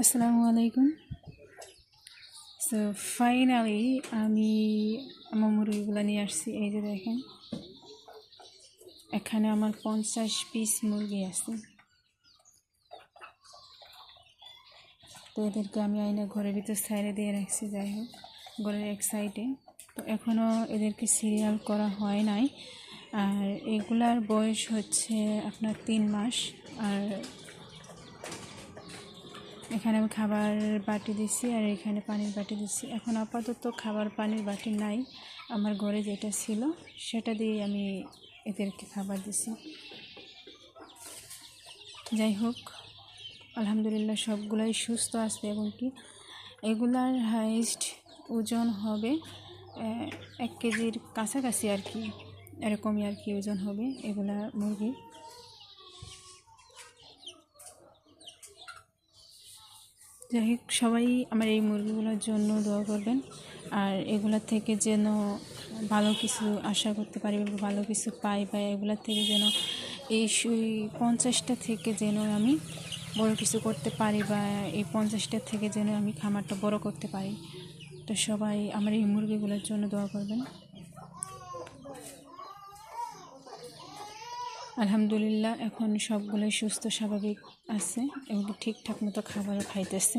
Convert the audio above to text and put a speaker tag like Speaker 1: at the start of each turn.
Speaker 1: আসসালামু আলাইকুম। So finally আমি আমার মুরগিগুলো নিয়ে আসছি। এই যে দেখেন, এখানে আমার 50 পিস মুরগি আছে। তো এদেরকে আমি আইনা ঘরের ভিতর সাইডে দিয়ে রাখছি, যাই হোক ঘরের এক সাইডে। তো এখনও এদেরকে সিরিয়াল করা হয় নাই। আর এগুলার বয়স হচ্ছে আপনার 3 মাস। আর এখানে আমি খাবার বাটি দিছি আর এখানে পানির বাটি দিছি। এখন আপাতত খাবার পানির বাটি নাই, আমার ঘরে যেটা ছিল সেটা দিয়ে আমি এদেরকে খাবার দিছি। যাই হোক, আলহামদুলিল্লাহ সবগুলাই সুস্থ আছে এবং কি এগুলার হাইস্ট ওজন হবে 1 কেজির কাছাকাছি আর কি, এরকমই আর কি ওজন হবে এগুলা মুরগির। যাই হোক, সবাই আমার এই মুরগিগুলোর জন্য দোয়া করবেন। আর এগুলোর থেকে যেন ভালো কিছু আশা করতে পারি, ভালো কিছু পাই, বা এগুলোর থেকে যেন এই 50টা থেকে যেন আমি বড় কিছু করতে পারি, বা এই 50টা থেকে যেন আমি খামারটা বড় করতে পারি। তো সবাই আমার এই মুরগিগুলোর জন্য দোয়া করবেন। আলহামদুলিল্লাহ এখন সবগুলোই সুস্থ স্বাভাবিক আছে এবং ঠিকঠাক মতো খাবারও খাইতেছে।